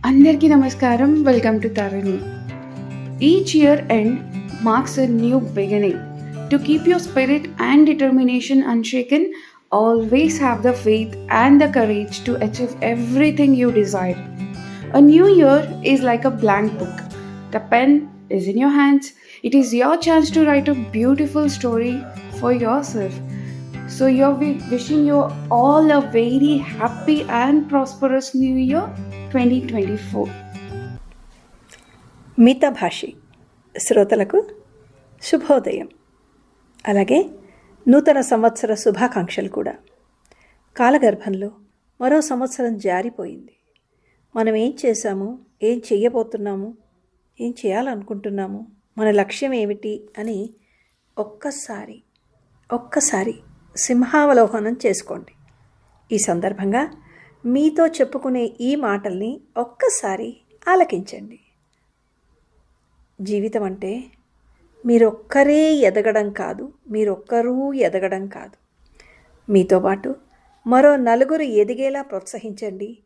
Andarki Namaskaram, welcome to Tarani. Each year end marks a new beginning. To keep your spirit and determination unshaken, always have the faith and the courage to achieve everything you desire. A new year is like a blank book. The pen is in your hands. It is your chance to write a beautiful story for yourself. So, you're wishing you all a very happy and prosperous new year 2024. మితభాషి శ్రోతలకు శుభోదయం. అలాగే నూతన సంవత్సర శుభాకాంక్షలు కూడా. కాలగర్భంలో మరో సంవత్సరం జారిపోయింది. మనం ఏం చేశాము, ఏం చెయ్యబోతున్నాము, ఏం చేయాలనుకుంటున్నాము, మన లక్ష్యం ఏమిటి అని ఒక్కసారి సింహావలోకనం చేసుకోండి. ఈ సందర్భంగా మీతో చెప్పుకునే ఈ మాటల్ని ఒక్కసారి ఆలకించండి. జీవితం అంటే మీరొక్కరే ఎదగడం కాదు, మీరొక్కరూ ఎదగడం కాదు. మీతో పాటు మరో నలుగురు ఎదిగేలా ప్రోత్సహించండి.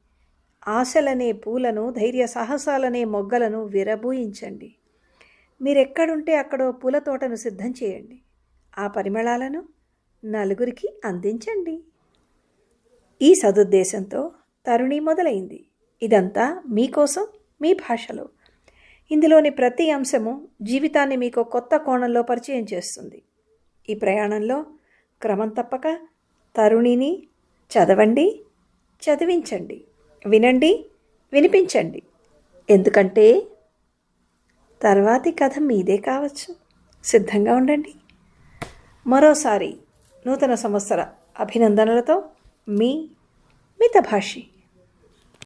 ఆశలనే పూలను, ధైర్య సాహసాలనే మొగ్గలను విరబూయించండి. మీరెక్కడుంటే అక్కడో పూల తోటను సిద్ధం చేయండి. ఆ పరిమళాలను నలుగురికి అందించండి. ఈ సదుద్దేశంతో తరుణి మొదలైంది. ఇదంతా మీకోసం, మీ భాషలో. ఇందులోని ప్రతి అంశము జీవితాన్ని మీకు కొత్త కోణంలో పరిచయం చేస్తుంది. ఈ ప్రయాణంలో క్రమం తప్పక తరుణిని చదవండి, చదివించండి, వినండి, వినిపించండి. ఎందుకంటే తర్వాతి కథ మీదే కావచ్చు. సిద్ధంగా ఉండండి. మరోసారి నూతన సంవత్సర అభినందనలతో మీ మితభాషి.